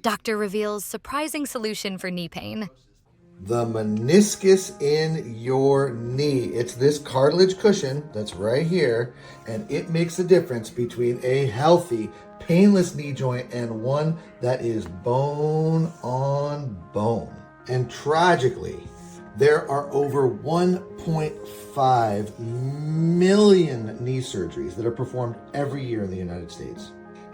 Doctor reveals surprising solution for knee pain. The meniscus in your knee. It's this cartilage cushion that's right here, and it makes the difference between a healthy, painless knee joint and one that is bone on bone. And tragically, there are over 1.5 million knee surgeries that are performed every year in the United States.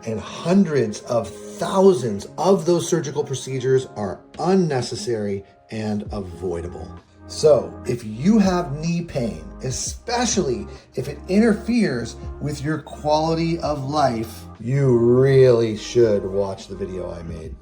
And hundreds of thousands of those surgical procedures are unnecessary and avoidable. So if you have knee pain, especially if it interferes with your quality of life, you really should watch the video I made.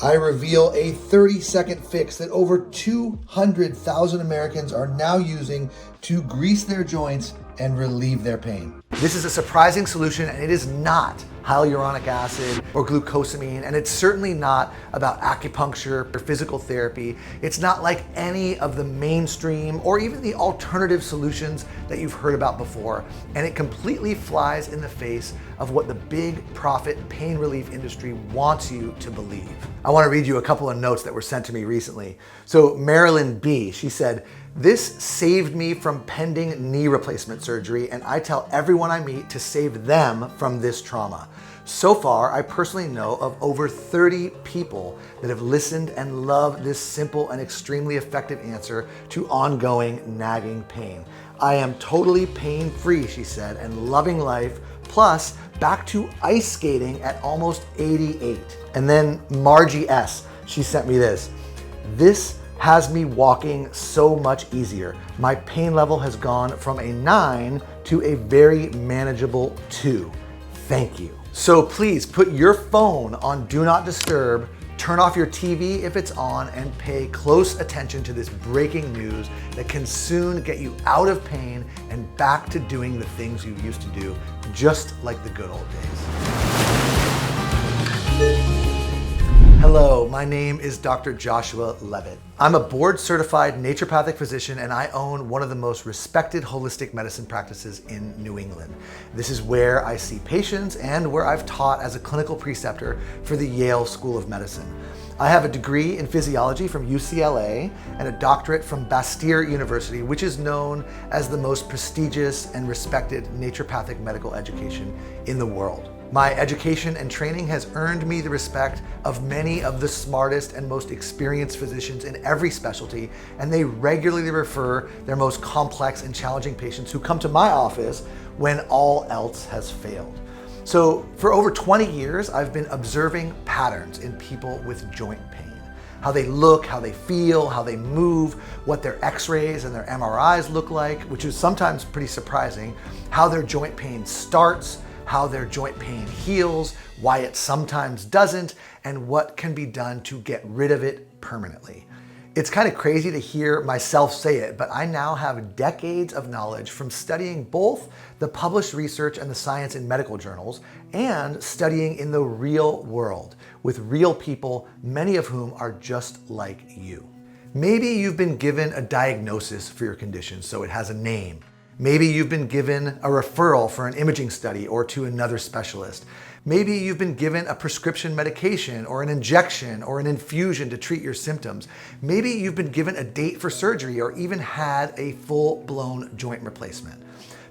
I reveal a 30-second fix that over 200,000 Americans are now using to grease their joints and relieve their pain. This is a surprising solution, and it is not hyaluronic acid or glucosamine, and it's certainly not about acupuncture or physical therapy. It's not like any of the mainstream or even the alternative solutions that you've heard about before, and it completely flies in the face of what the big profit pain relief industry wants you to believe. I want to read you a couple of notes that were sent to me recently. So Marilyn B, she said, "This saved me from pending knee replacement surgery, and I tell everyone I meet to save them from this trauma. So far, I personally know of over 30 people that have listened and loved this simple and extremely effective answer to ongoing nagging pain. I am totally pain-free," she said, "and loving life, plus back to ice skating at almost 88. And then Margie S, she sent me this. "This has me walking so much easier. My pain level has gone from a 9 to a very manageable 2. Thank you." So please put your phone on Do Not Disturb, turn off your TV if it's on, and pay close attention to this breaking news that can soon get you out of pain and back to doing the things you used to do, just like the good old days. Hello, my name is Dr. Joshua Levitt. I'm a board-certified naturopathic physician, and I own one of the most respected holistic medicine practices in New England. This is where I see patients and where I've taught as a clinical preceptor for the Yale School of Medicine. I have a degree in physiology from UCLA and a doctorate from Bastyr University, which is known as the most prestigious and respected naturopathic medical education in the world. My education and training has earned me the respect of many of the smartest and most experienced physicians in every specialty, and they regularly refer their most complex and challenging patients who come to my office when all else has failed. So for over 20 years, I've been observing patterns in people with joint pain. How they look, how they feel, how they move, what their x-rays and their MRIs look like, which is sometimes pretty surprising, how their joint pain starts, how their joint pain heals, why it sometimes doesn't, and what can be done to get rid of it permanently. It's kind of crazy to hear myself say it, but I now have decades of knowledge from studying both the published research and the science in medical journals and studying in the real world with real people, many of whom are just like you. Maybe you've been given a diagnosis for your condition, so it has a name. Maybe you've been given a referral for an imaging study or to another specialist. Maybe you've been given a prescription medication or an injection or an infusion to treat your symptoms. Maybe you've been given a date for surgery or even had a full-blown joint replacement.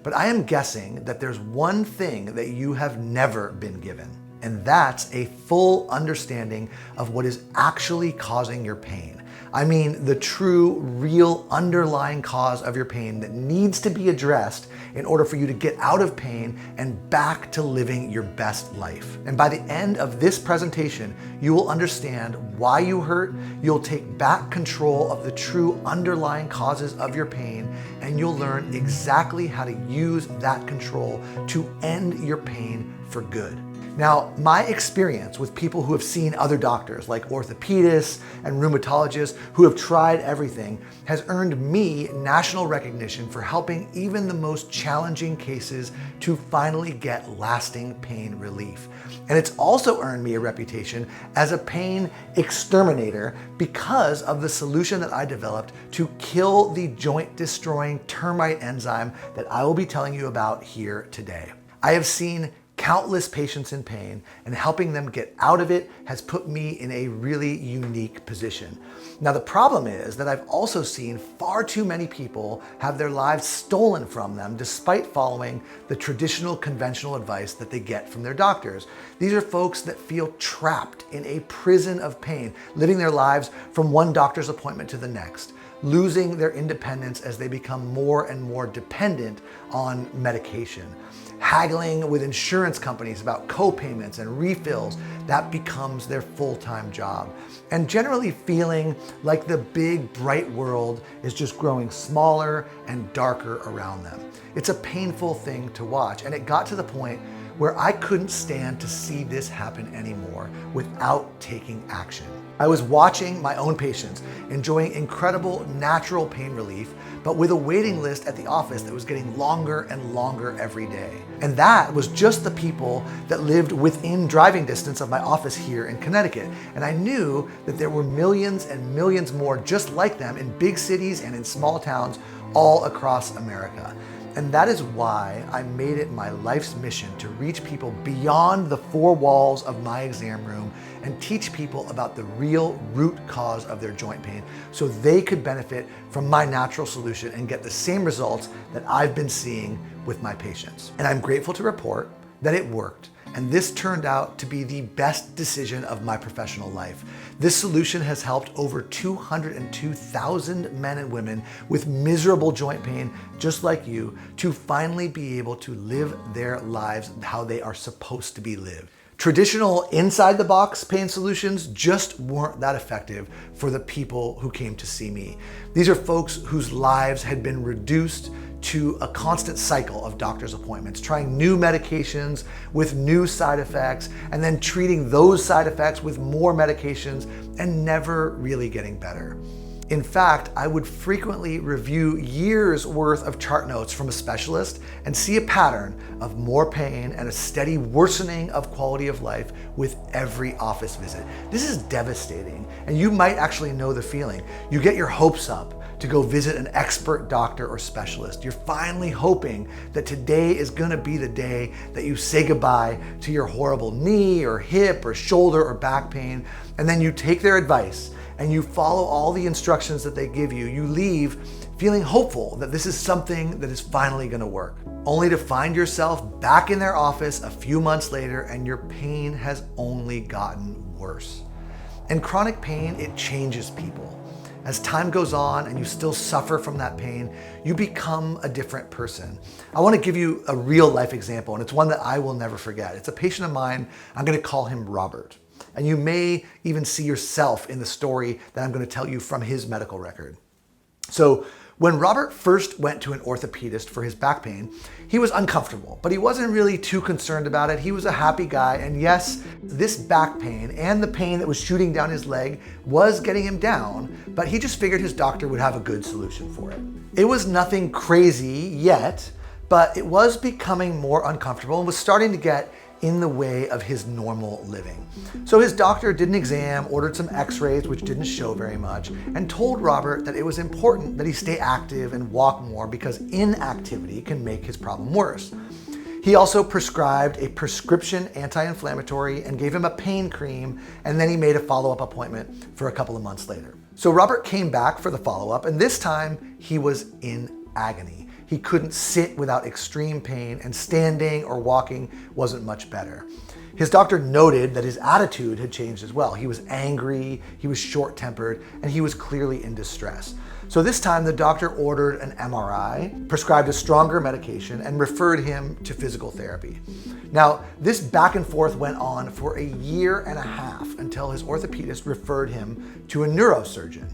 But I am guessing that there's one thing that you have never been given, and that's a full understanding of what is actually causing your pain. I mean, the true, real underlying cause of your pain that needs to be addressed in order for you to get out of pain and back to living your best life. And by the end of this presentation, you will understand why you hurt, you'll take back control of the true underlying causes of your pain, and you'll learn exactly how to use that control to end your pain for good. Now, my experience with people who have seen other doctors like orthopedists and rheumatologists who have tried everything has earned me national recognition for helping even the most challenging cases to finally get lasting pain relief. And it's also earned me a reputation as a pain exterminator because of the solution that I developed to kill the joint-destroying termite enzyme that I will be telling you about here today. I have seen countless patients in pain, and helping them get out of it has put me in a really unique position. Now, the problem is that I've also seen far too many people have their lives stolen from them despite following the traditional conventional advice that they get from their doctors. These are folks that feel trapped in a prison of pain, living their lives from one doctor's appointment to the next, losing their independence as they become more and more dependent on medication. Haggling with insurance companies about co-payments and refills, that becomes their full-time job. And generally feeling like the big, bright world is just growing smaller and darker around them. It's a painful thing to watch, and it got to the point where I couldn't stand to see this happen anymore without taking action. I was watching my own patients enjoying incredible natural pain relief, but with a waiting list at the office that was getting longer and longer every day. And that was just the people that lived within driving distance of my office here in Connecticut. And I knew that there were millions and millions more just like them in big cities and in small towns all across America. And that is why I made it my life's mission to reach people beyond the four walls of my exam room and teach people about the real root cause of their joint pain so they could benefit from my natural solution and get the same results that I've been seeing with my patients. And I'm grateful to report that it worked. And this turned out to be the best decision of my professional life. This solution has helped over 202,000 men and women with miserable joint pain, just like you, to finally be able to live their lives how they are supposed to be lived. Traditional inside-the-box pain solutions just weren't that effective for the people who came to see me. These are folks whose lives had been reduced to a constant cycle of doctor's appointments, trying new medications with new side effects, and then treating those side effects with more medications and never really getting better. In fact, I would frequently review years worth of chart notes from a specialist and see a pattern of more pain and a steady worsening of quality of life with every office visit. This is devastating, and you might actually know the feeling. You get your hopes up to go visit an expert doctor or specialist. You're finally hoping that today is gonna be the day that you say goodbye to your horrible knee or hip or shoulder or back pain, and then you take their advice and you follow all the instructions that they give you. You leave feeling hopeful that this is something that is finally gonna work, only to find yourself back in their office a few months later and your pain has only gotten worse. And chronic pain, it changes people. As time goes on and you still suffer from that pain, you become a different person. I want to give you a real life example, and it's one that I will never forget. It's a patient of mine. I'm going to call him Robert. And you may even see yourself in the story that I'm going to tell you from his medical record. So when Robert first went to an orthopedist for his back pain, he was uncomfortable, but he wasn't really too concerned about it. He was a happy guy, and yes, this back pain and the pain that was shooting down his leg was getting him down, but he just figured his doctor would have a good solution for it. It was nothing crazy yet, but it was becoming more uncomfortable and was starting to get in the way of his normal living. So his doctor did an exam, ordered some x-rays, which didn't show very much, and told Robert that it was important that he stay active and walk more because inactivity can make his problem worse. He also prescribed a prescription anti-inflammatory and gave him a pain cream, and then he made a follow-up appointment for a couple of months later. So Robert came back for the follow-up, and this time he was in agony. He couldn't sit without extreme pain, and standing or walking wasn't much better. His doctor noted that his attitude had changed as well. He was angry, he was short-tempered, and he was clearly in distress. So this time the doctor ordered an MRI, prescribed a stronger medication, and referred him to physical therapy. Now, this back and forth went on for a year and a half until his orthopedist referred him to a neurosurgeon.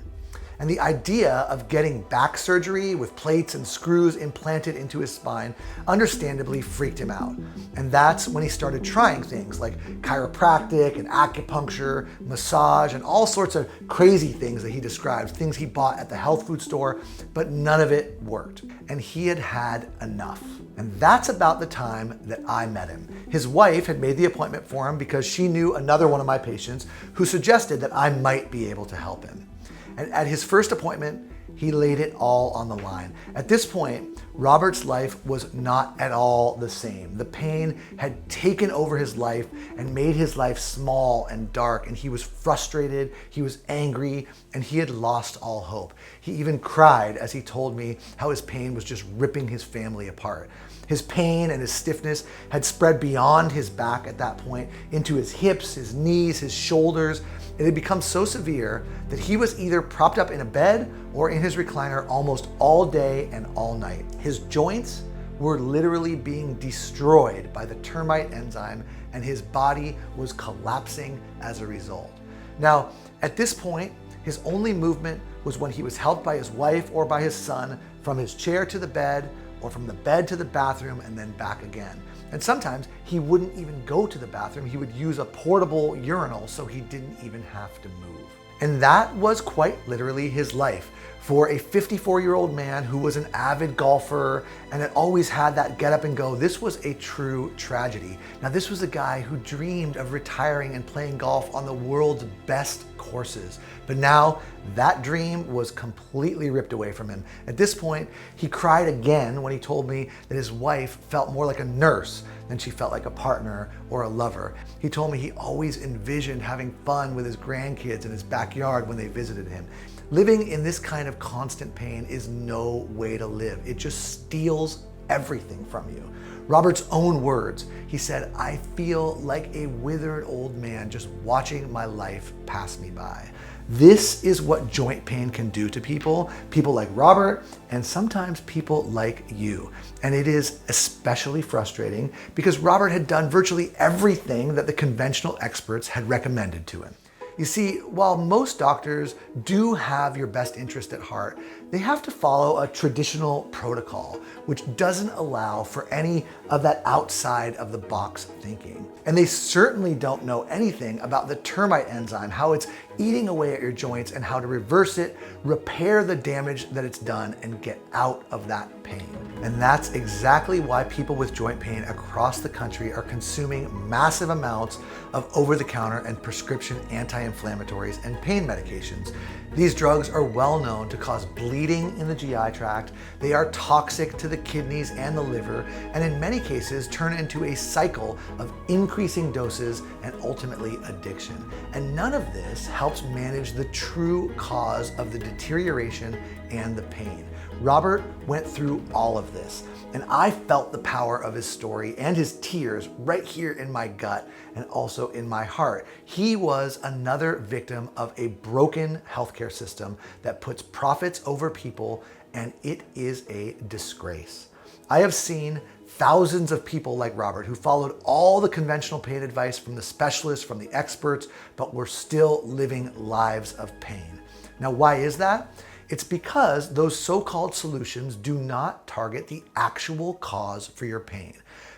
And the idea of getting back surgery with plates and screws implanted into his spine understandably freaked him out. And that's when he started trying things like chiropractic and acupuncture, massage, and all sorts of crazy things that he described, things he bought at the health food store, but none of it worked. And he had had enough. And that's about the time that I met him. His wife had made the appointment for him because she knew another one of my patients who suggested that I might be able to help him. And at his first appointment, He laid it all on the line. At this point, Robert's life was not at all the same. The pain had taken over his life and made his life small and dark, and he was frustrated, he was angry, and he had lost all hope. He even cried as he told me how his pain was just ripping his family apart. His pain and his stiffness had spread beyond his back at that point into his hips, his knees, his shoulders. It had become so severe that he was either propped up in a bed or in his recliner almost all day and all night. His joints were literally being destroyed by the termite enzyme, and his body was collapsing as a result. Now, at this point, his only movement was when he was helped by his wife or by his son from his chair to the bed, or from the bed to the bathroom and then back again. And sometimes he wouldn't even go to the bathroom. He would use a portable urinal so he didn't even have to move. And that was quite literally his life. For a 54-year-old man who was an avid golfer and had always had that get up and go, this was a true tragedy. Now, this was a guy who dreamed of retiring and playing golf on the world's best courses. But now that dream was completely ripped away from him. At this point, he cried again when he told me that his wife felt more like a nurse than she felt like a partner or a lover. He told me he always envisioned having fun with his grandkids in his backyard when they visited him. Living in this kind of constant pain is no way to live. It just steals everything from you. Robert's own words, he said, "I feel like a withered old man just watching my life pass me by." This is what joint pain can do to people like Robert, and sometimes people like you. And it is especially frustrating because Robert had done virtually everything that the conventional experts had recommended to him. You see, while most doctors do have your best interest at heart, they have to follow a traditional protocol, which doesn't allow for any of that outside of the box thinking. And they certainly don't know anything about the termite enzyme, how it's eating away at your joints and how to reverse it, repair the damage that it's done, and get out of that pain. And that's exactly why people with joint pain across the country are consuming massive amounts of over-the-counter and prescription anti-inflammatories and pain medications. These drugs are well known to cause bleeding in the GI tract. They are toxic to the kidneys and the liver, and in many cases turn into a cycle of increasing doses and ultimately addiction. And none of this helps manage the true cause of the deterioration and the pain. Robert went through all of this, and I felt the power of his story and his tears right here in my gut and also in my heart. He was another victim of a broken healthcare system that puts profits over people, and it is a disgrace. I have seen thousands of people like Robert who followed all the conventional pain advice from the specialists, from the experts, but were still living lives of pain. Now, why is that? It's because those so-called solutions do not target the actual cause for your pain.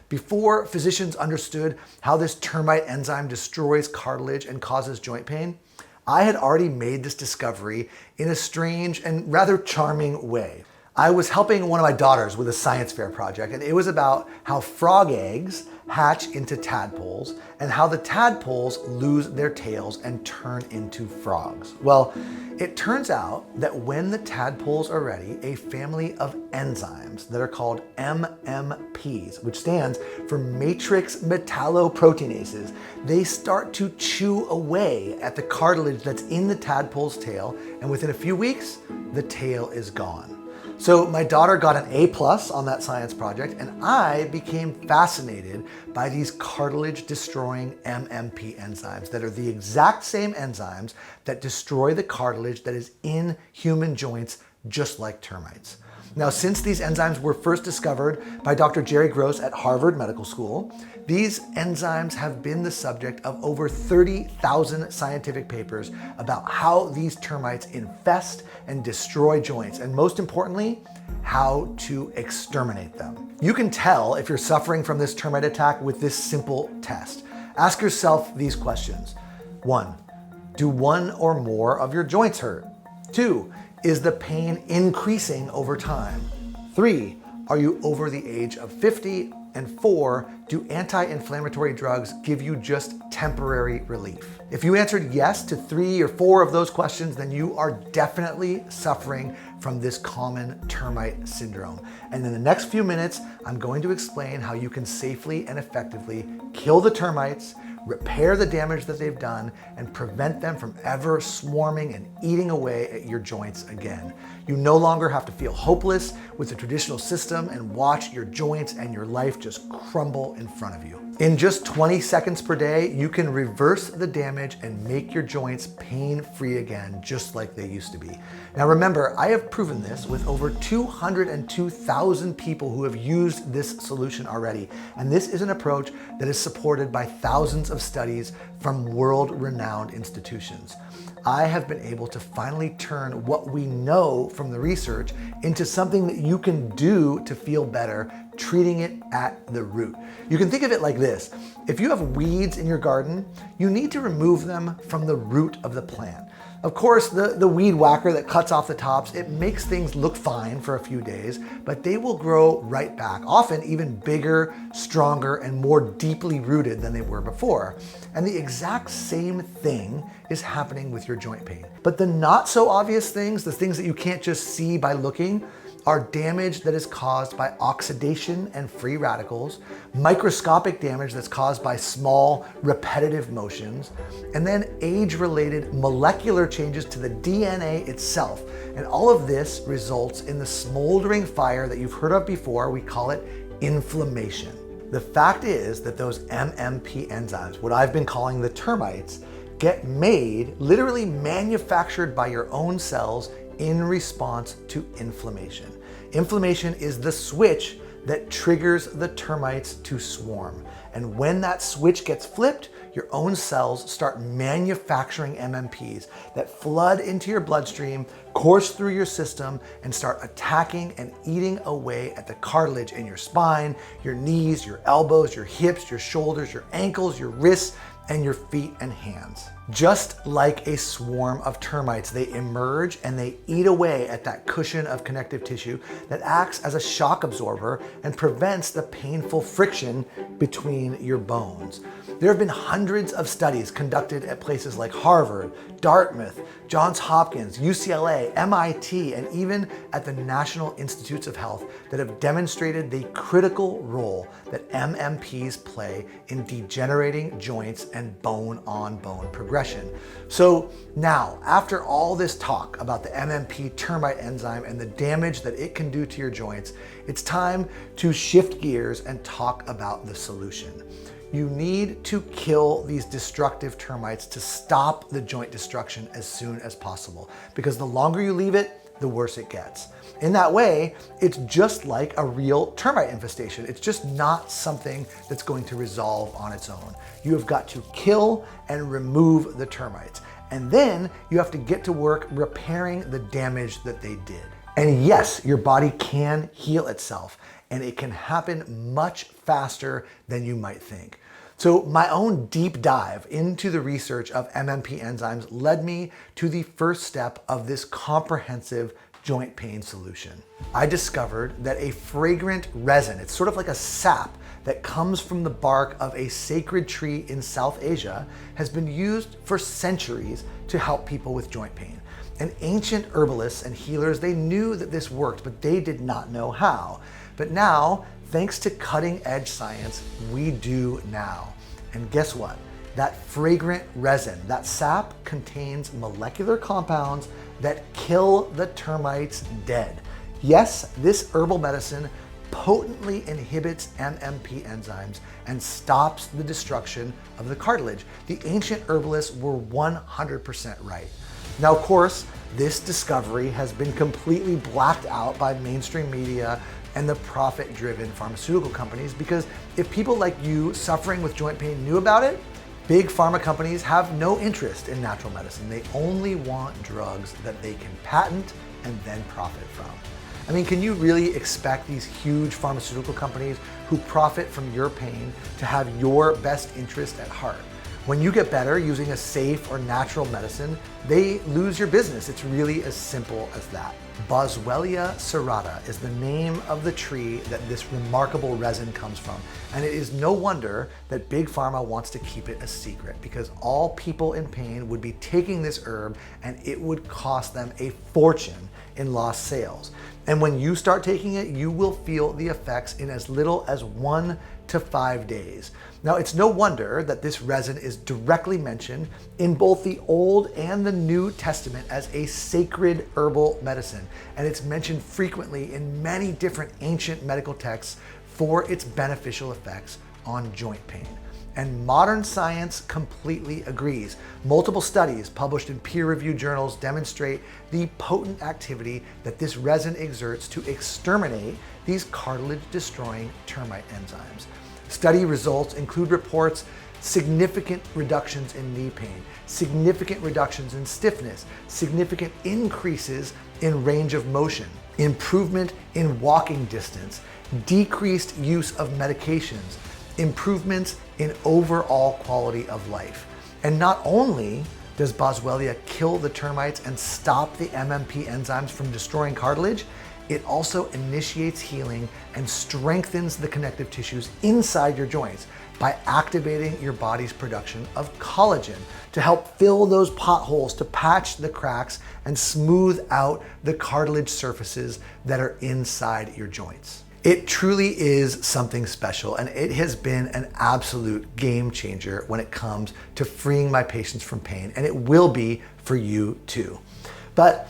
Before physicians understood how this termite enzyme destroys cartilage and causes joint pain, I had already made this discovery in a strange and rather charming way. I was helping one of my daughters with a science fair project, and it was about how frog eggs hatch into tadpoles and how the tadpoles lose their tails and turn into frogs. Well, it turns out that when the tadpoles are ready, a family of enzymes that are called MMPs, which stands for matrix metalloproteinases, they start to chew away at the cartilage that's in the tadpole's tail, and within a few weeks, the tail is gone. So my daughter got an A+ on that science project, and I became fascinated by these cartilage-destroying MMP enzymes that are the exact same enzymes that destroy the cartilage that is in human joints, just like termites. Now, since these enzymes were first discovered by Dr. Jerry Gross at Harvard Medical School, these enzymes have been the subject of over 30,000 scientific papers about how these termites infest and destroy joints, and most importantly, how to exterminate them. You can tell if you're suffering from this termite attack with this simple test. Ask yourself these questions. 1, do one or more of your joints hurt? 2, is the pain increasing over time? 3, are you over the age of 50? And 4, do anti-inflammatory drugs give you just temporary relief? If you answered yes to 3 or 4 of those questions, then you are definitely suffering from this common termite syndrome. And in the next few minutes, I'm going to explain how you can safely and effectively kill the termites, repair the damage that they've done, and prevent them from ever swarming and eating away at your joints again. You no longer have to feel hopeless with the traditional system and watch your joints and your life just crumble in front of you. In just 20 seconds per day, you can reverse the damage and make your joints pain-free again, just like they used to be. Now remember, I have proven this with over 202,000 people who have used this solution already. And this is an approach that is supported by thousands of studies from world-renowned institutions. I have been able to finally turn what we know from the research into something that you can do to feel better, treating it at the root. You can think of it like this. If you have weeds in your garden, you need to remove them from the root of the plant. Of course, the weed whacker that cuts off the tops, it makes things look fine for a few days, but they will grow right back, often even bigger, stronger, and more deeply rooted than they were before. And the exact same thing is happening with your joint pain. But the not so obvious things, the things that you can't just see by looking, are damage that is caused by oxidation and free radicals, microscopic damage that's caused by small repetitive motions, and then age-related molecular changes to the DNA itself. And all of this results in the smoldering fire that you've heard of before. We call it inflammation. The fact is that those MMP enzymes, what I've been calling the termites, get made, literally manufactured by your own cells in response to inflammation. Inflammation is the switch that triggers the termites to swarm. And when that switch gets flipped, your own cells start manufacturing MMPs that flood into your bloodstream, course through your system, and start attacking and eating away at the cartilage in your spine, your knees, your elbows, your hips, your shoulders, your ankles, your wrists, and your feet and hands. Just like a swarm of termites, they emerge and they eat away at that cushion of connective tissue that acts as a shock absorber and prevents the painful friction between your bones. There have been hundreds of studies conducted at places like Harvard, Dartmouth, Johns Hopkins, UCLA, MIT, and even at the National Institutes of Health that have demonstrated the critical role that MMPs play in degenerating joints and bone-on-bone progression. So now, after all this talk about the MMP termite enzyme and the damage that it can do to your joints, it's time to shift gears and talk about the solution. You need to kill these destructive termites to stop the joint destruction as soon as possible, because the longer you leave it, the worse it gets. In that way, it's just like a real termite infestation. It's just not something that's going to resolve on its own. You have got to kill and remove the termites. And then you have to get to work repairing the damage that they did. And yes, your body can heal itself, and it can happen much faster than you might think. So my own deep dive into the research of MMP enzymes led me to the first step of this comprehensive joint pain solution. I discovered that a fragrant resin, it's sort of like a sap that comes from the bark of a sacred tree in South Asia, has been used for centuries to help people with joint pain. And ancient herbalists and healers, they knew that this worked, but they did not know how. But now, thanks to cutting edge science, we do now. And guess what? That fragrant resin, that sap, contains molecular compounds that kill the termites dead. Yes, this herbal medicine potently inhibits MMP enzymes and stops the destruction of the cartilage. The ancient herbalists were 100% right. Now, of course, this discovery has been completely blacked out by mainstream media and the profit-driven pharmaceutical companies, because if people like you suffering with joint pain knew about it, big pharma companies have no interest in natural medicine. They only want drugs that they can patent and then profit from. I mean, can you really expect these huge pharmaceutical companies who profit from your pain to have your best interest at heart? When you get better using a safe or natural medicine, they lose your business. It's really as simple as that. Boswellia serrata is the name of the tree that this remarkable resin comes from. And it is no wonder that Big Pharma wants to keep it a secret, because all people in pain would be taking this herb and it would cost them a fortune in lost sales. And when you start taking it, you will feel the effects in as little as 1 to 5 days. Now, it's no wonder that this resin is directly mentioned in both the Old and the New Testament as a sacred herbal medicine. And it's mentioned frequently in many different ancient medical texts for its beneficial effects on joint pain. And modern science completely agrees. Multiple studies published in peer-reviewed journals demonstrate the potent activity that this resin exerts to exterminate these cartilage-destroying termite enzymes. Study results include reports significant reductions in knee pain, significant reductions in stiffness, significant increases in range of motion, improvement in walking distance, decreased use of medications, improvements in overall quality of life. And not only does Boswellia kill the termites and stop the MMP enzymes from destroying cartilage, it also initiates healing and strengthens the connective tissues inside your joints by activating your body's production of collagen to help fill those potholes, to patch the cracks and smooth out the cartilage surfaces that are inside your joints. It truly is something special, and it has been an absolute game changer when it comes to freeing my patients from pain, and it will be for you too. But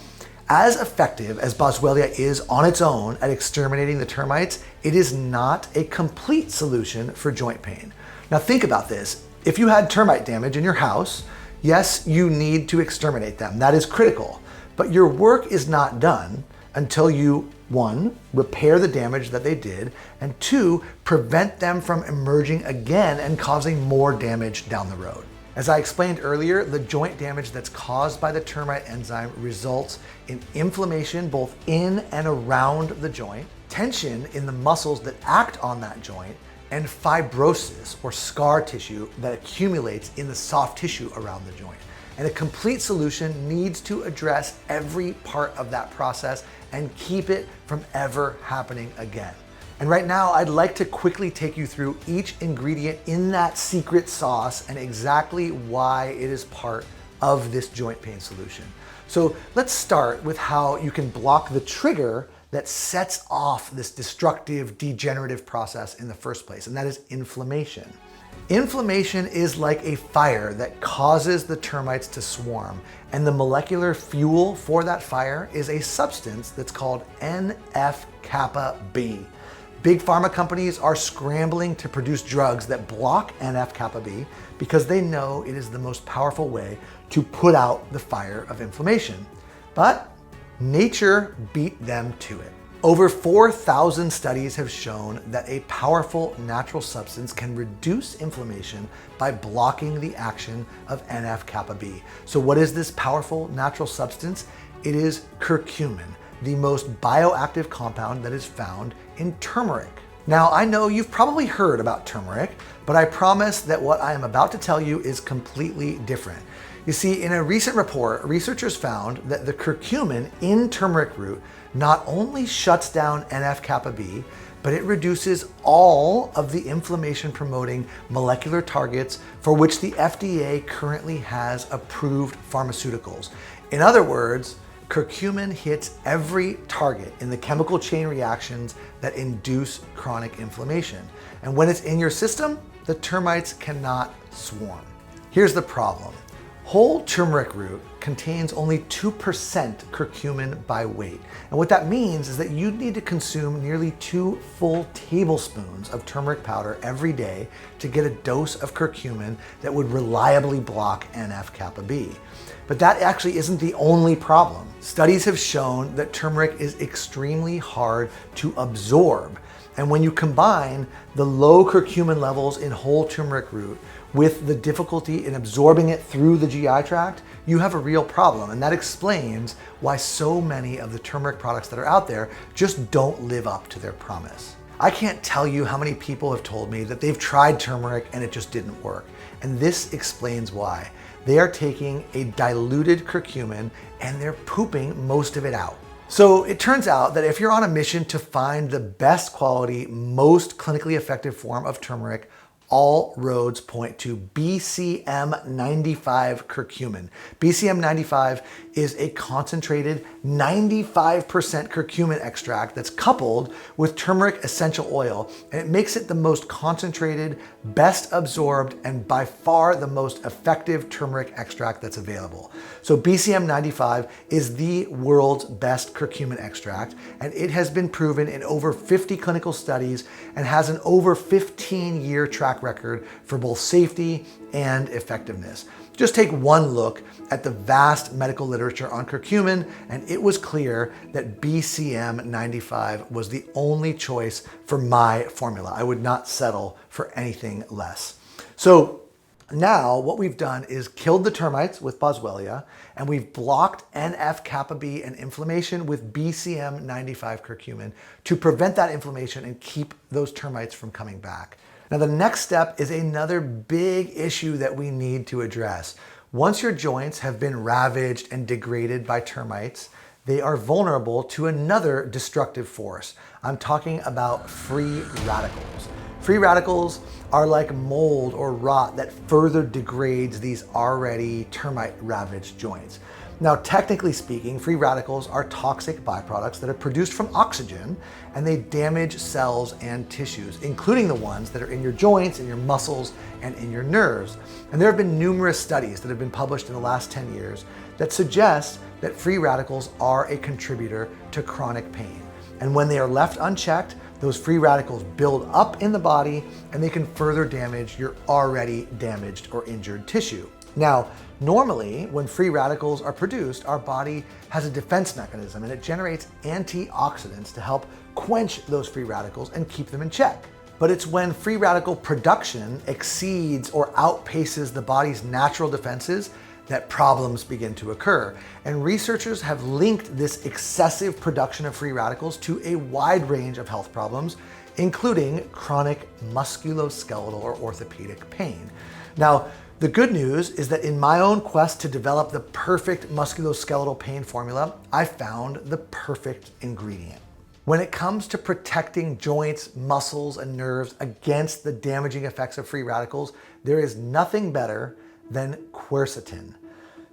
as effective as Boswellia is on its own at exterminating the termites, it is not a complete solution for joint pain. Now think about this. If you had termite damage in your house, yes, you need to exterminate them. That is critical. But your work is not done until you, 1, repair the damage that they did, and 2, prevent them from emerging again and causing more damage down the road. As I explained earlier, the joint damage that's caused by the termite enzyme results in inflammation both in and around the joint, tension in the muscles that act on that joint, and fibrosis or scar tissue that accumulates in the soft tissue around the joint. And a complete solution needs to address every part of that process and keep it from ever happening again. And right now, I'd like to quickly take you through each ingredient in that secret sauce and exactly why it is part of this joint pain solution. So let's start with how you can block the trigger that sets off this destructive, degenerative process in the first place, and that is inflammation. Inflammation is like a fire that causes the termites to swarm, and the molecular fuel for that fire is a substance that's called NF-kappa B. Big pharma companies are scrambling to produce drugs that block NF-kappa B because they know it is the most powerful way to put out the fire of inflammation. But nature beat them to it. Over 4,000 studies have shown that a powerful natural substance can reduce inflammation by blocking the action of NF-kappa B. So what is this powerful natural substance? It is curcumin, the most bioactive compound that is found in turmeric. Now, I know you've probably heard about turmeric, but I promise that what I am about to tell you is completely different. You see, in a recent report, researchers found that the curcumin in turmeric root not only shuts down NF-kappa B, but it reduces all of the inflammation-promoting molecular targets for which the FDA currently has approved pharmaceuticals. In other words, curcumin hits every target in the chemical chain reactions that induce chronic inflammation. And when it's in your system, the termites cannot swarm. Here's the problem. Whole turmeric root contains only 2% curcumin by weight. And what that means is that you'd need to consume nearly 2 full tablespoons of turmeric powder every day to get a dose of curcumin that would reliably block NF-kappa B. But that actually isn't the only problem. Studies have shown that turmeric is extremely hard to absorb. And when you combine the low curcumin levels in whole turmeric root with the difficulty in absorbing it through the GI tract, you have a real problem. And that explains why so many of the turmeric products that are out there just don't live up to their promise. I can't tell you how many people have told me that they've tried turmeric and it just didn't work. And this explains why. They are taking a diluted curcumin and they're pooping most of it out. So it turns out that if you're on a mission to find the best quality, most clinically effective form of turmeric, all roads point to BCM95 curcumin. BCM95 is a concentrated 95% curcumin extract that's coupled with turmeric essential oil, and it makes it the most concentrated, best absorbed, and by far the most effective turmeric extract that's available. So BCM95 is the world's best curcumin extract, and it has been proven in over 50 clinical studies and has an over 15-year track record for both safety and effectiveness. Just take one look at the vast medical literature on curcumin, and it was clear that BCM95 was the only choice for my formula. I would not settle for anything less. So now what we've done is killed the termites with Boswellia, and we've blocked NF-kappa B and inflammation with BCM95 curcumin to prevent that inflammation and keep those termites from coming back. Now, the next step is another big issue that we need to address. Once your joints have been ravaged and degraded by termites, they are vulnerable to another destructive force. I'm talking about free radicals. Free radicals are like mold or rot that further degrades these already termite-ravaged joints. Now, technically speaking, free radicals are toxic byproducts that are produced from oxygen, and they damage cells and tissues, including the ones that are in your joints, in your muscles, and in your nerves. And there have been numerous studies that have been published in the last 10 years that suggest that free radicals are a contributor to chronic pain. And when they are left unchecked, those free radicals build up in the body and they can further damage your already damaged or injured tissue. Now, normally, when free radicals are produced, our body has a defense mechanism and it generates antioxidants to help quench those free radicals and keep them in check. But it's when free radical production exceeds or outpaces the body's natural defenses that problems begin to occur. And researchers have linked this excessive production of free radicals to a wide range of health problems, including chronic musculoskeletal or orthopedic pain. Now, the good news is that in my own quest to develop the perfect musculoskeletal pain formula, I found the perfect ingredient. When it comes to protecting joints, muscles, and nerves against the damaging effects of free radicals, there is nothing better than quercetin.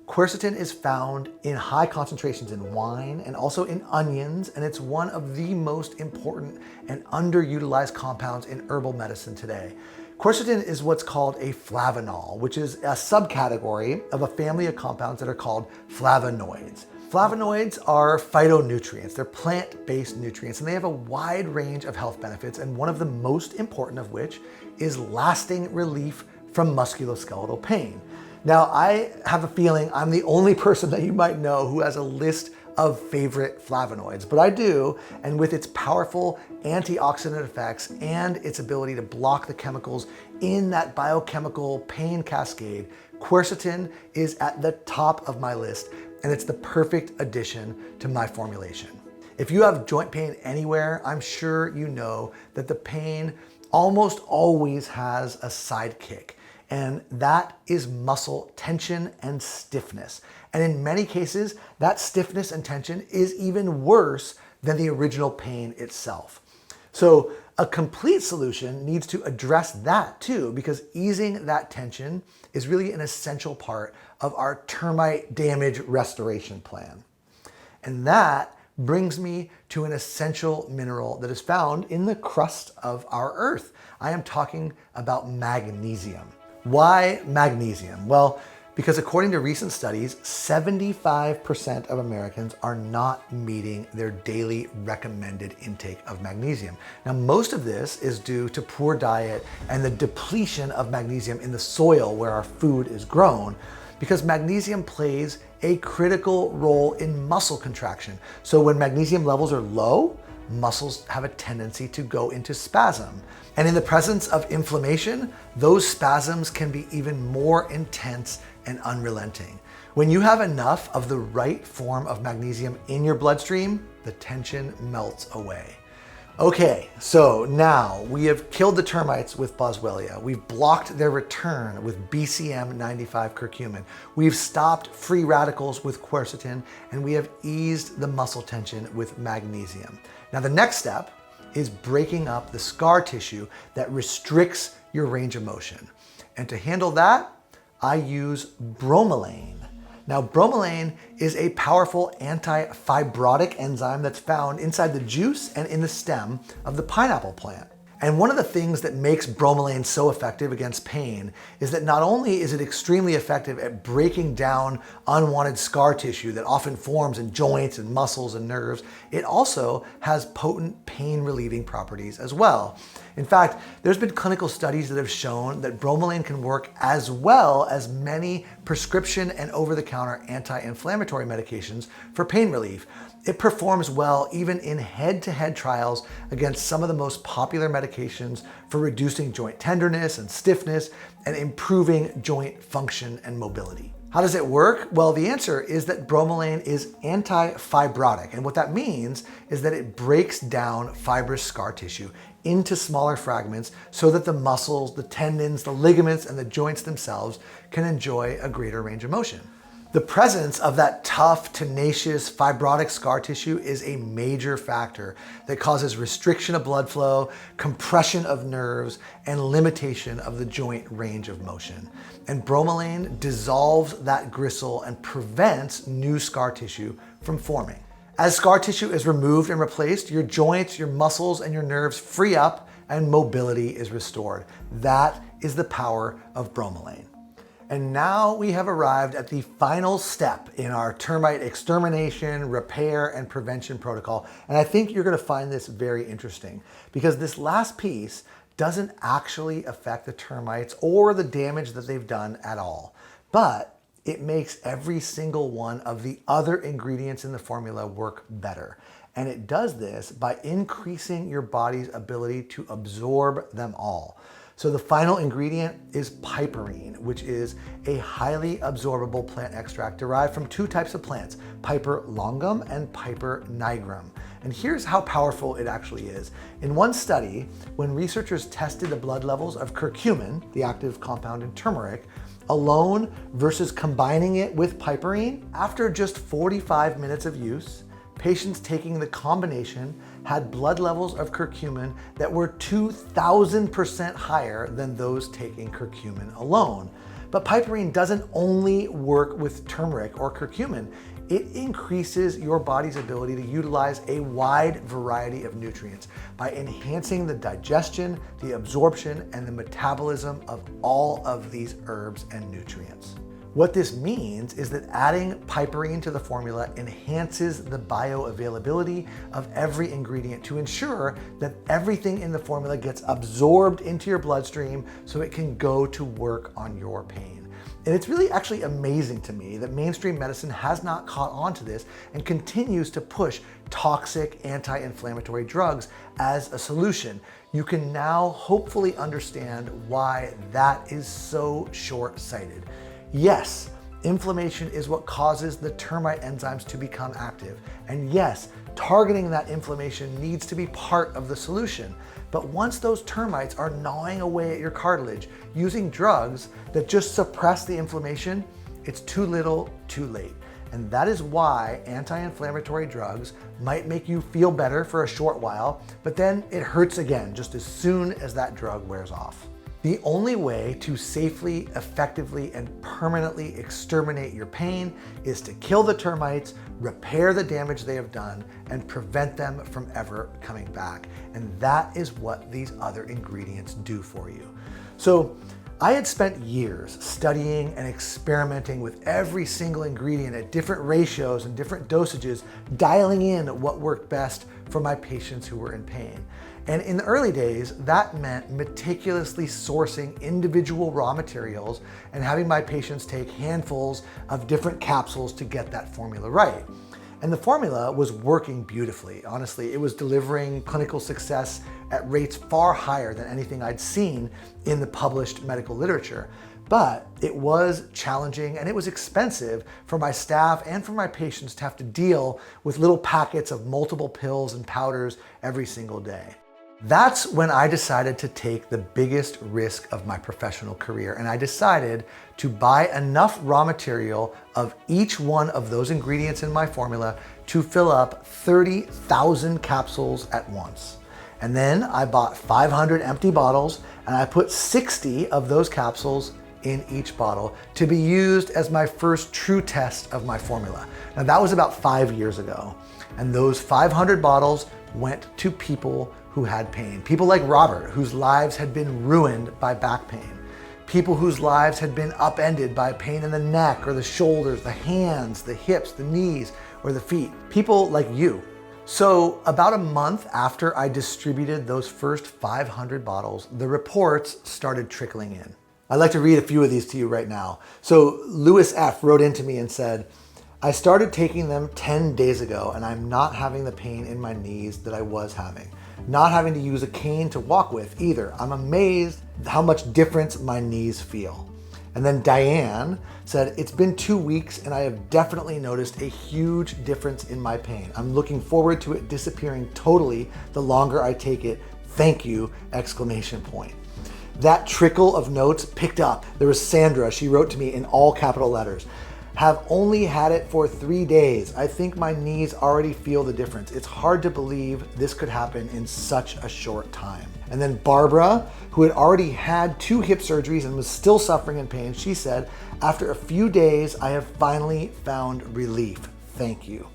Quercetin is found in high concentrations in wine and also in onions, and it's one of the most important and underutilized compounds in herbal medicine today. Quercetin is what's called a flavanol, which is a subcategory of a family of compounds that are called flavonoids. Flavonoids are phytonutrients. They're plant-based nutrients, and they have a wide range of health benefits, and one of the most important of which is lasting relief from musculoskeletal pain. Now, I have a feeling I'm the only person that you might know who has a list of favorite flavonoids, but I do, and with its powerful antioxidant effects and its ability to block the chemicals in that biochemical pain cascade, quercetin is at the top of my list, and it's the perfect addition to my formulation. If you have joint pain anywhere, I'm sure you know that the pain almost always has a sidekick, and that is muscle tension and stiffness. And in many cases, that stiffness and tension is even worse than the original pain itself. So a complete solution needs to address that too, because easing that tension is really an essential part of our termite damage restoration plan. And that brings me to an essential mineral that is found in the crust of our earth. I am talking about magnesium. Why magnesium? Well, because according to recent studies, 75% of Americans are not meeting their daily recommended intake of magnesium. Now, most of this is due to poor diet and the depletion of magnesium in the soil where our food is grown, because magnesium plays a critical role in muscle contraction. So when magnesium levels are low, muscles have a tendency to go into spasm. And in the presence of inflammation, those spasms can be even more intense and unrelenting. When you have enough of the right form of magnesium in your bloodstream, the tension melts away. Okay, so now we have killed the termites with Boswellia. We've blocked their return with BCM 95 curcumin. We've stopped free radicals with quercetin, and we have eased the muscle tension with magnesium. Now the next step is breaking up the scar tissue that restricts your range of motion. And to handle that, I use bromelain. Now, bromelain is a powerful anti-fibrotic enzyme that's found inside the juice and in the stem of the pineapple plant. And one of the things that makes bromelain so effective against pain is that not only is it extremely effective at breaking down unwanted scar tissue that often forms in joints and muscles and nerves, it also has potent pain relieving properties as well. In fact, there's been clinical studies that have shown that bromelain can work as well as many prescription and over-the-counter anti-inflammatory medications for pain relief. It performs well even in head-to-head trials against some of the most popular medications for reducing joint tenderness and stiffness and improving joint function and mobility. How does it work? Well, the answer is that bromelain is anti-fibrotic. And what that means is that it breaks down fibrous scar tissue into smaller fragments so that the muscles, the tendons, the ligaments, and the joints themselves can enjoy a greater range of motion. The presence of that tough, tenacious, fibrotic scar tissue is a major factor that causes restriction of blood flow, compression of nerves, and limitation of the joint range of motion. And bromelain dissolves that gristle and prevents new scar tissue from forming. As scar tissue is removed and replaced, your joints, your muscles, and your nerves free up and mobility is restored. That is the power of bromelain. And now we have arrived at the final step in our termite extermination, repair, and prevention protocol. And I think you're going to find this very interesting because this last piece doesn't actually affect the termites or the damage that they've done at all. But it makes every single one of the other ingredients in the formula work better. And it does this by increasing your body's ability to absorb them all. So the final ingredient is piperine, which is a highly absorbable plant extract derived from two types of plants, Piper longum and Piper nigrum. And here's how powerful it actually is. In one study, when researchers tested the blood levels of curcumin, the active compound in turmeric, alone versus combining it with piperine, after just 45 minutes of use, patients taking the combination had blood levels of curcumin that were 2,000% higher than those taking curcumin alone. But piperine doesn't only work with turmeric or curcumin. It increases your body's ability to utilize a wide variety of nutrients by enhancing the digestion, the absorption, and the metabolism of all of these herbs and nutrients. What this means is that adding piperine to the formula enhances the bioavailability of every ingredient to ensure that everything in the formula gets absorbed into your bloodstream so it can go to work on your pain. And it's really actually amazing to me that mainstream medicine has not caught on to this and continues to push toxic anti-inflammatory drugs as a solution. You can now hopefully understand why that is so short-sighted. Yes, inflammation is what causes the termite enzymes to become active. And yes, targeting that inflammation needs to be part of the solution. But once those termites are gnawing away at your cartilage, using drugs that just suppress the inflammation, it's too little, too late. And that is why anti-inflammatory drugs might make you feel better for a short while, but then it hurts again just as soon as that drug wears off. The only way to safely, effectively, and permanently exterminate your pain is to kill the termites, repair the damage they have done, and prevent them from ever coming back. And that is what these other ingredients do for you. So I had spent years studying and experimenting with every single ingredient at different ratios and different dosages, dialing in what worked best for my patients who were in pain. And in the early days, that meant meticulously sourcing individual raw materials and having my patients take handfuls of different capsules to get that formula right. And the formula was working beautifully. Honestly, it was delivering clinical success at rates far higher than anything I'd seen in the published medical literature. But it was challenging and it was expensive for my staff and for my patients to have to deal with little packets of multiple pills and powders every single day. That's when I decided to take the biggest risk of my professional career, and I decided to buy enough raw material of each one of those ingredients in my formula to fill up 30,000 capsules at once. And then I bought 500 empty bottles and I put 60 of those capsules in each bottle to be used as my first true test of my formula. Now that was about 5 years ago. And those 500 bottles went to people who had pain. People like Robert, whose lives had been ruined by back pain. People whose lives had been upended by pain in the neck or the shoulders, the hands, the hips, the knees, or the feet. People like you. So about a month after I distributed those first 500 bottles, the reports started trickling in. I'd like to read a few of these to you right now. So Louis F. wrote into me and said, I started taking them 10 days ago and I'm not having the pain in my knees that I was having. Not having to use a cane to walk with either. I'm amazed how much difference my knees feel. And then Diane said, it's been 2 weeks and I have definitely noticed a huge difference in my pain. I'm looking forward to it disappearing totally the longer I take it. Thank you, exclamation point. That trickle of notes picked up. There was Sandra, she wrote to me in all capital letters. Have only had it for 3 days. I think my knees already feel the difference. It's hard to believe this could happen in such a short time. And then Barbara, who had already had 2 hip surgeries and was still suffering in pain, she said, after a few days, I have finally found relief. Thank you.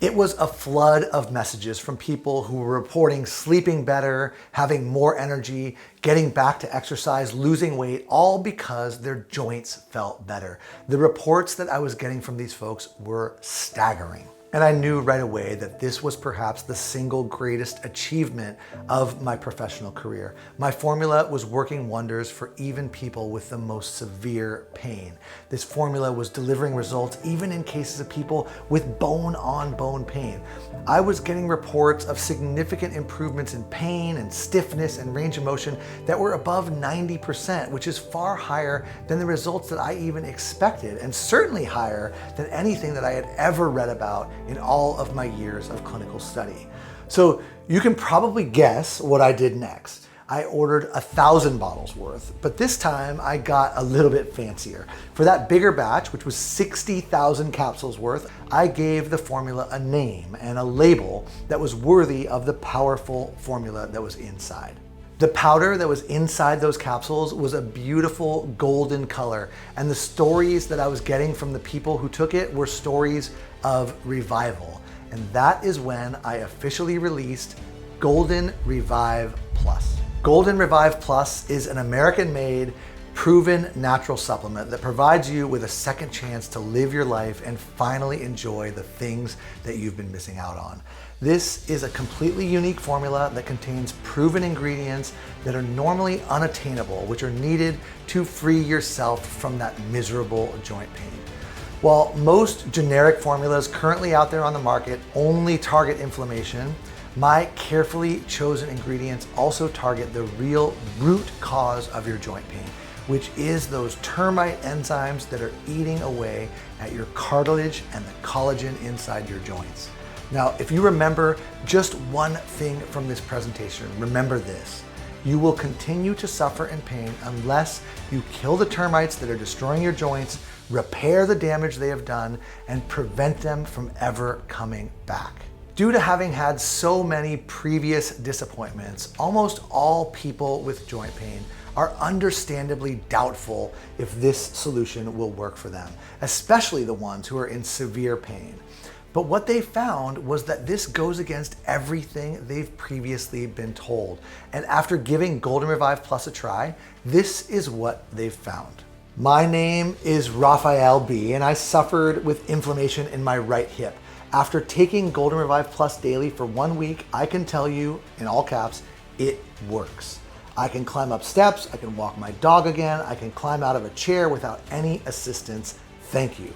It was a flood of messages from people who were reporting sleeping better, having more energy, getting back to exercise, losing weight, all because their joints felt better. The reports that I was getting from these folks were staggering. And I knew right away that this was perhaps the single greatest achievement of my professional career. My formula was working wonders for even people with the most severe pain. This formula was delivering results even in cases of people with bone-on-bone pain. I was getting reports of significant improvements in pain and stiffness and range of motion that were above 90%, which is far higher than the results that I even expected, and certainly higher than anything that I had ever read about in all of my years of clinical study. So you can probably guess what I did next. I ordered 1,000 bottles worth, but this time I got a little bit fancier. For that bigger batch, which was 60,000 capsules worth, I gave the formula a name and a label that was worthy of the powerful formula that was inside. The powder that was inside those capsules was a beautiful golden color, and the stories that I was getting from the people who took it were stories of revival. And that is when I officially released Golden Revive Plus. Golden Revive Plus is an American-made, proven natural supplement that provides you with a second chance to live your life and finally enjoy the things that you've been missing out on. This is a completely unique formula that contains proven ingredients that are normally unattainable, which are needed to free yourself from that miserable joint pain. While most generic formulas currently out there on the market only target inflammation, my carefully chosen ingredients also target the real root cause of your joint pain, which is those termite enzymes that are eating away at your cartilage and the collagen inside your joints. Now, if you remember just one thing from this presentation, remember this. You will continue to suffer in pain unless you kill the termites that are destroying your joints, repair the damage they have done, and prevent them from ever coming back. Due to having had so many previous disappointments, almost all people with joint pain are understandably doubtful if this solution will work for them, especially the ones who are in severe pain. But what they found was that this goes against everything they've previously been told. And after giving Golden Revive Plus a try, this is what they've found. My name is Raphael B, and I suffered with inflammation in my right hip. After taking Golden Revive Plus daily for 1 week, I can tell you, in all caps, it works. I can climb up steps, I can walk my dog again, I can climb out of a chair without any assistance. Thank you.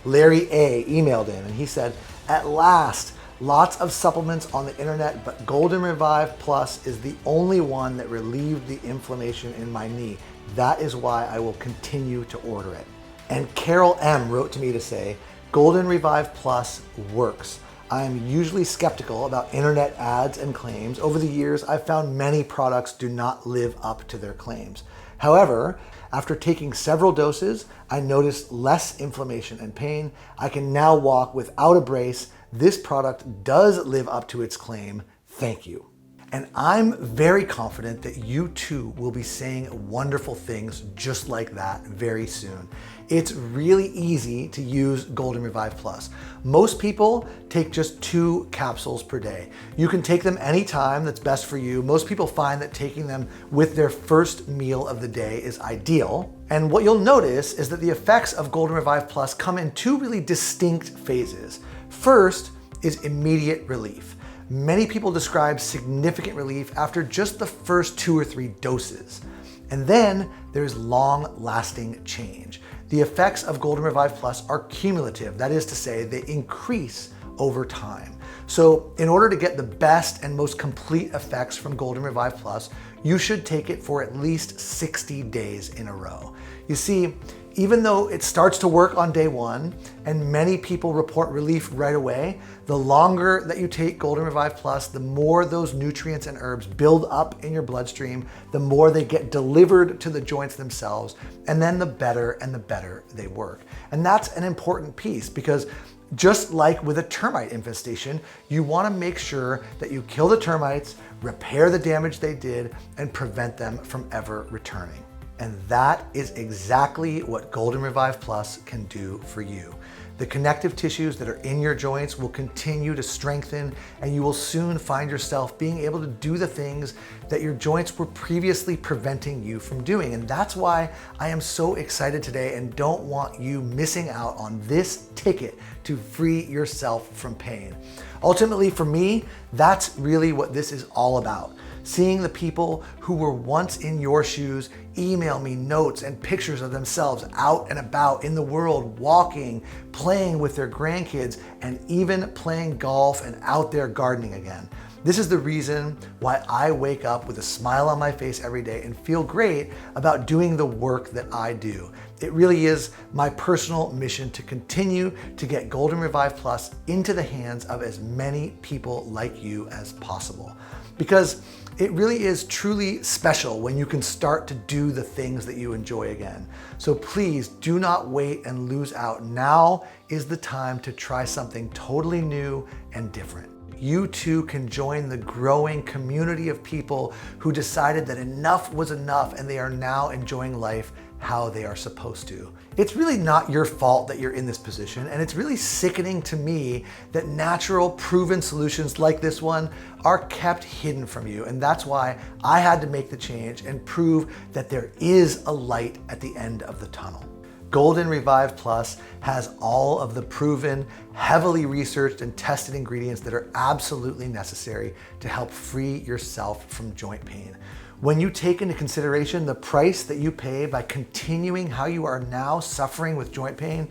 Larry A emailed in and he said, at last, lots of supplements on the internet, but Golden Revive Plus is the only one that relieved the inflammation in my knee. That is why I will continue to order it. And Carol M wrote to me to say, Golden Revive Plus works. I am usually skeptical about internet ads and claims. Over the years, I've found many products do not live up to their claims. However, after taking several doses, I noticed less inflammation and pain. I can now walk without a brace. This product does live up to its claim. Thank you. And I'm very confident that you too will be saying wonderful things just like that very soon. It's really easy to use Golden Revive Plus. Most people take just 2 capsules per day. You can take them anytime that's best for you. Most people find that taking them with their first meal of the day is ideal. And what you'll notice is that the effects of Golden Revive Plus come in 2 really distinct phases. First is immediate relief. Many people describe significant relief after just the first 2 or 3 doses. And then there's long-lasting change. The effects of Golden Revive Plus are cumulative. That is to say, they increase over time. So in order to get the best and most complete effects from Golden Revive Plus, you should take it for at least 60 days in a row. You see, even though it starts to work on day 1 and many people report relief right away, the longer that you take Golden Revive Plus, the more those nutrients and herbs build up in your bloodstream, the more they get delivered to the joints themselves, and then the better and the better they work. And that's an important piece because just like with a termite infestation, you want to make sure that you kill the termites, repair the damage they did, and prevent them from ever returning. And that is exactly what Golden Revive Plus can do for you. The connective tissues that are in your joints will continue to strengthen, and you will soon find yourself being able to do the things that your joints were previously preventing you from doing. And that's why I am so excited today and don't want you missing out on this ticket to free yourself from pain. Ultimately, for me, that's really what this is all about. Seeing the people who were once in your shoes email me notes and pictures of themselves out and about in the world, walking, playing with their grandkids, and even playing golf and out there gardening again. This is the reason why I wake up with a smile on my face every day and feel great about doing the work that I do. It really is my personal mission to continue to get Golden Revive Plus into the hands of as many people like you as possible. Because it really is truly special when you can start to do the things that you enjoy again. So please do not wait and lose out. Now is the time to try something totally new and different. You too can join the growing community of people who decided that enough was enough and they are now enjoying life how they are supposed to. It's really not your fault that you're in this position, and it's really sickening to me that natural, proven solutions like this one are kept hidden from you, and that's why I had to make the change and prove that there is a light at the end of the tunnel. Golden Revive Plus has all of the proven, heavily researched and tested ingredients that are absolutely necessary to help free yourself from joint pain. When you take into consideration the price that you pay by continuing how you are now suffering with joint pain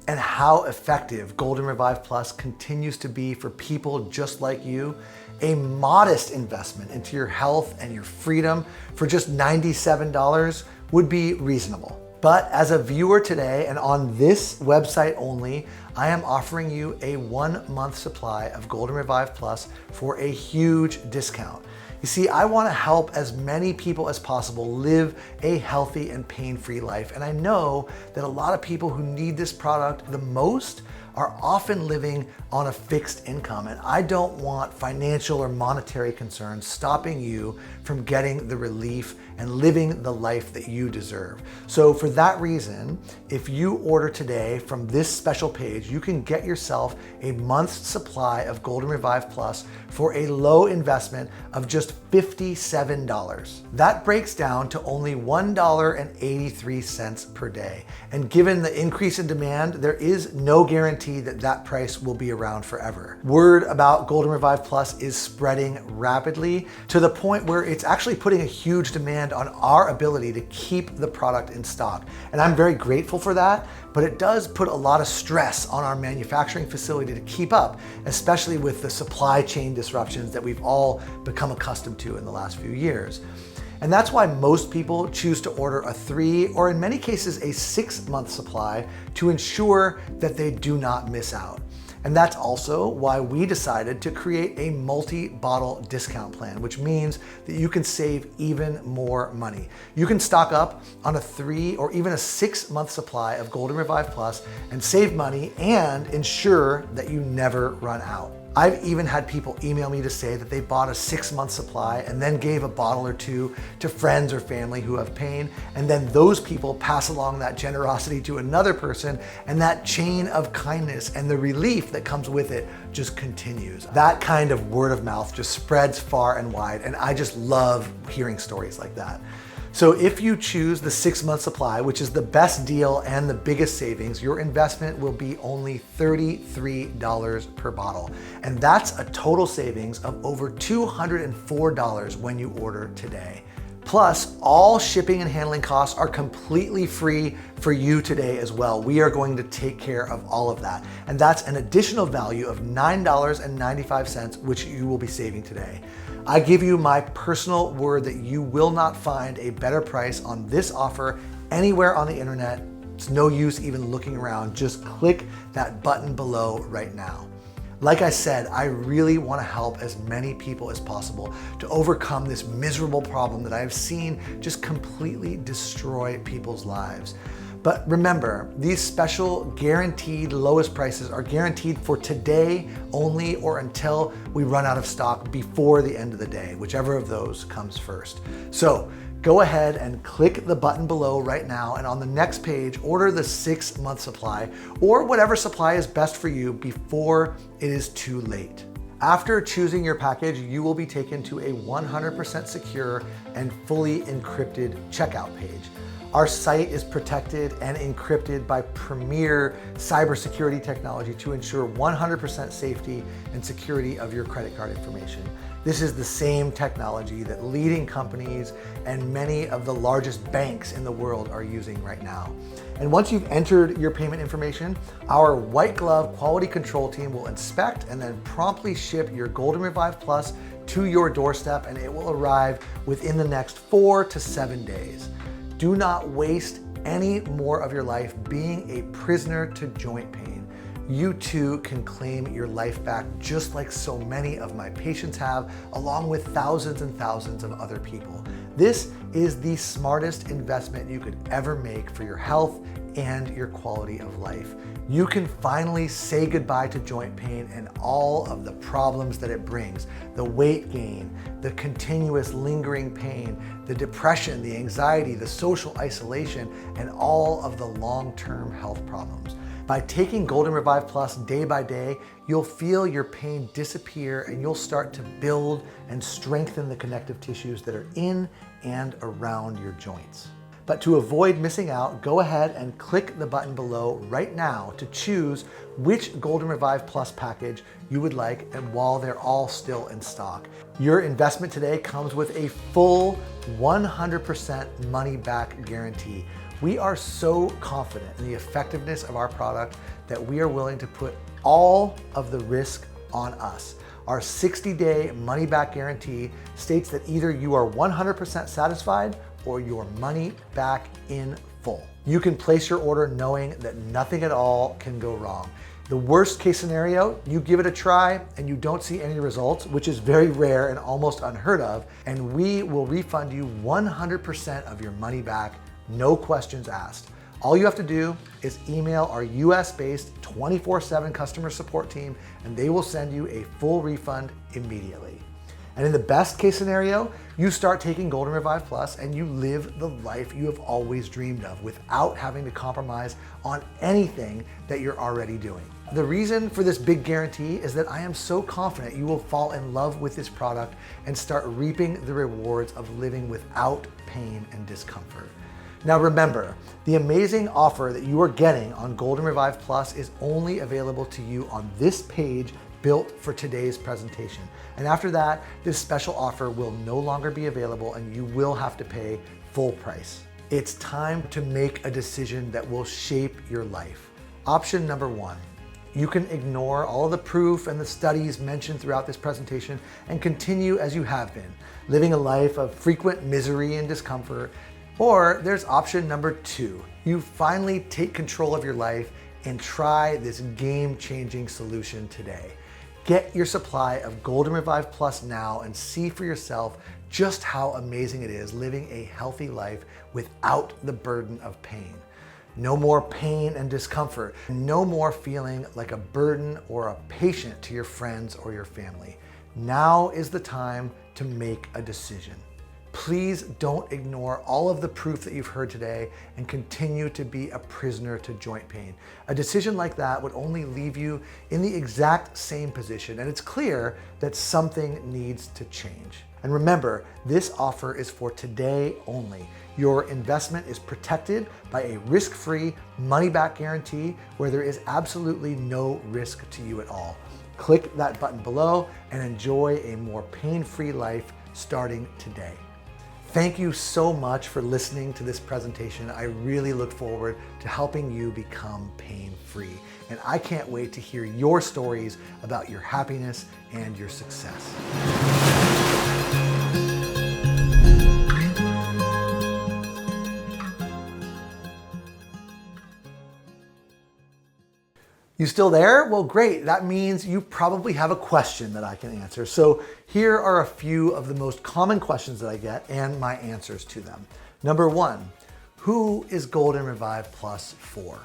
and how effective Golden Revive Plus continues to be for people just like you, a modest investment into your health and your freedom for just $97 would be reasonable. But as a viewer today and on this website only, I am offering you a 1-month supply of Golden Revive Plus for a huge discount. You see, I want to help as many people as possible live a healthy and pain-free life. And I know that a lot of people who need this product the most are often living on a fixed income. And I don't want financial or monetary concerns stopping you from getting the relief and living the life that you deserve. So for that reason, if you order today from this special page, you can get yourself a month's supply of Golden Revive Plus for a low investment of just $57. That breaks down to only $1.83 per day. And given the increase in demand, there is no guarantee that that price will be around forever. Word about Golden Revive Plus is spreading rapidly to the point where it's actually putting a huge demand on our ability to keep the product in stock. And I'm very grateful for that, but it does put a lot of stress on our manufacturing facility to keep up, especially with the supply chain disruptions that we've all become accustomed to in the last few years. And that's why most people choose to order a 3 or in many cases a 6-month supply to ensure that they do not miss out. And that's also why we decided to create a multi-bottle discount plan, which means that you can save even more money. You can stock up on a 3 or even a 6-month supply of Golden Revive Plus and save money and ensure that you never run out. I've even had people email me to say that they bought a 6-month supply and then gave a bottle or 2 to friends or family who have pain, and then those people pass along that generosity to another person, and that chain of kindness and the relief that comes with it just continues. That kind of word of mouth just spreads far and wide, and I just love hearing stories like that. So if you choose the 6-month supply, which is the best deal and the biggest savings, your investment will be only $33 per bottle. And that's a total savings of over $204 when you order today. Plus, all shipping and handling costs are completely free for you today as well. We are going to take care of all of that. And that's an additional value of $9.95, which you will be saving today. I give you my personal word that you will not find a better price on this offer anywhere on the internet. It's no use even looking around. Just click that button below right now. Like I said, I really want to help as many people as possible to overcome this miserable problem that I have seen just completely destroy people's lives. But remember, these special guaranteed lowest prices are guaranteed for today only or until we run out of stock before the end of the day, whichever of those comes first. So go ahead and click the button below right now, and on the next page, order the 6-month supply or whatever supply is best for you before it is too late. After choosing your package, you will be taken to a 100% secure and fully encrypted checkout page. Our site is protected and encrypted by premier cybersecurity technology to ensure 100% safety and security of your credit card information. This is the same technology that leading companies and many of the largest banks in the world are using right now. And once you've entered your payment information, our white glove quality control team will inspect and then promptly ship your Golden Revive Plus to your doorstep, and it will arrive within the next 4 to 7 days. Do not waste any more of your life being a prisoner to joint pain. You too can claim your life back just like so many of my patients have, along with thousands and thousands of other people. This is the smartest investment you could ever make for your health and your quality of life. You can finally say goodbye to joint pain and all of the problems that it brings. The weight gain, the continuous lingering pain, the depression, the anxiety, the social isolation, and all of the long-term health problems. By taking Golden Revive Plus day by day, you'll feel your pain disappear and you'll start to build and strengthen the connective tissues that are in and around your joints. But to avoid missing out, go ahead and click the button below right now to choose which Golden Revive Plus package you would like, and while they're all still in stock. Your investment today comes with a full 100% money back guarantee. We are so confident in the effectiveness of our product that we are willing to put all of the risk on us. Our 60-day money back guarantee states that either you are 100% satisfied or your money back in full. You can place your order knowing that nothing at all can go wrong. The worst case scenario, you give it a try and you don't see any results, which is very rare and almost unheard of, and we will refund you 100% of your money back, no questions asked. All you have to do is email our US-based 24/7 customer support team, and they will send you a full refund immediately. And in the best case scenario, you start taking Golden Revive Plus and you live the life you have always dreamed of without having to compromise on anything that you're already doing. The reason for this big guarantee is that I am so confident you will fall in love with this product and start reaping the rewards of living without pain and discomfort. Now remember, the amazing offer that you are getting on Golden Revive Plus is only available to you on this page built for today's presentation. And after that, this special offer will no longer be available and you will have to pay full price. It's time to make a decision that will shape your life. Option number one, You can ignore all the proof and the studies mentioned throughout this presentation and continue as you have been, living a life of frequent misery and discomfort. Or there's option number 2. You finally take control of your life and try this game-changing solution today. Get your supply of Golden Revive Plus now and see for yourself just how amazing it is living a healthy life without the burden of pain. No more pain and discomfort. No more feeling like a burden or a patient to your friends or your family. Now is the time to make a decision. Please don't ignore all of the proof that you've heard today and continue to be a prisoner to joint pain. A decision like that would only leave you in the exact same position, and it's clear that something needs to change. And remember, this offer is for today only. Your investment is protected by a risk-free money-back guarantee where there is absolutely no risk to you at all. Click that button below and enjoy a more pain-free life starting today. Thank you so much for listening to this presentation. I really look forward to helping you become pain-free. And I can't wait to hear your stories about your happiness and your success. You still there? Well, great. That means you probably have a question that I can answer. So here are a few of the most common questions that I get and my answers to them. Number 1, who is Golden Revive Plus for?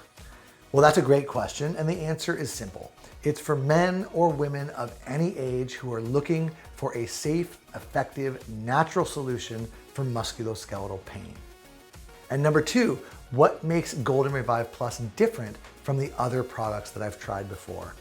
Well, that's a great question, and the answer is simple. It's for men or women of any age who are looking for a safe, effective, natural solution for musculoskeletal pain. And number 2, what makes Golden Revive Plus different from the other products that I've tried before?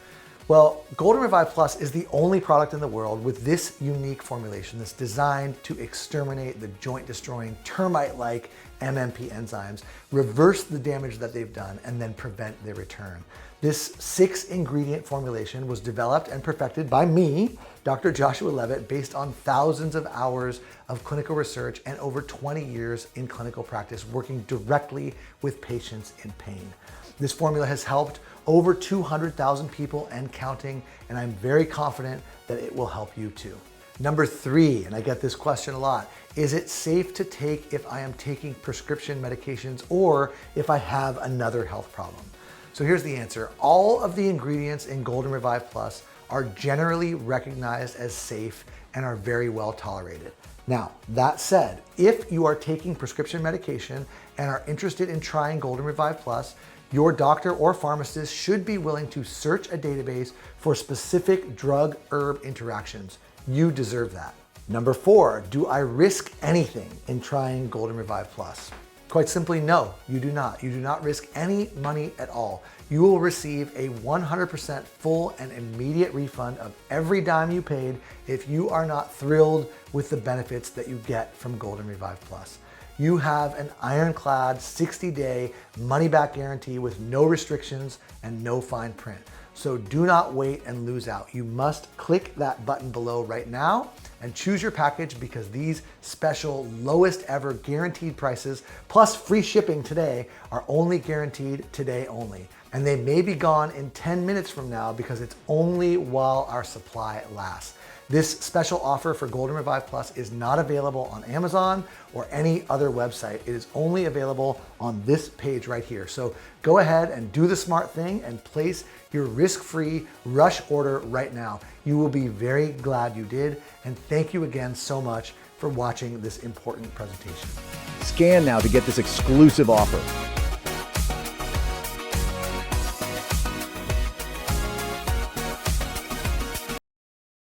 Well, Golden Revive Plus is the only product in the world with this unique formulation that's designed to exterminate the joint-destroying termite-like MMP enzymes, reverse the damage that they've done, and then prevent their return. This 6-ingredient formulation was developed and perfected by me, Dr. Joshua Levitt, based on thousands of hours of clinical research and over 20 years in clinical practice working directly with patients in pain. This formula has helped over 200,000 people and counting, and I'm very confident that it will help you too. Number 3, and I get this question a lot, is it safe to take if I am taking prescription medications or if I have another health problem? So here's the answer. All of the ingredients in Golden Revive Plus are generally recognized as safe and are very well tolerated. Now, that said, if you are taking prescription medication and are interested in trying Golden Revive Plus, your doctor or pharmacist should be willing to search a database for specific drug-herb interactions. You deserve that. Number 4, do I risk anything in trying Golden Revive Plus? Quite simply, no, you do not. You do not risk any money at all. You will receive a 100% full and immediate refund of every dime you paid if you are not thrilled with the benefits that you get from Golden Revive Plus. You have an ironclad 60-day money-back guarantee with no restrictions and no fine print. So do not wait and lose out. You must click that button below right now and choose your package because these special lowest ever guaranteed prices plus free shipping today are only guaranteed today only. And they may be gone in 10 minutes from now because it's only while our supply lasts. This special offer for Golden Revive Plus is not available on Amazon or any other website. It is only available on this page right here. So go ahead and do the smart thing and place your risk-free rush order right now. You will be very glad you did. And thank you again so much for watching this important presentation. Scan now to get this exclusive offer.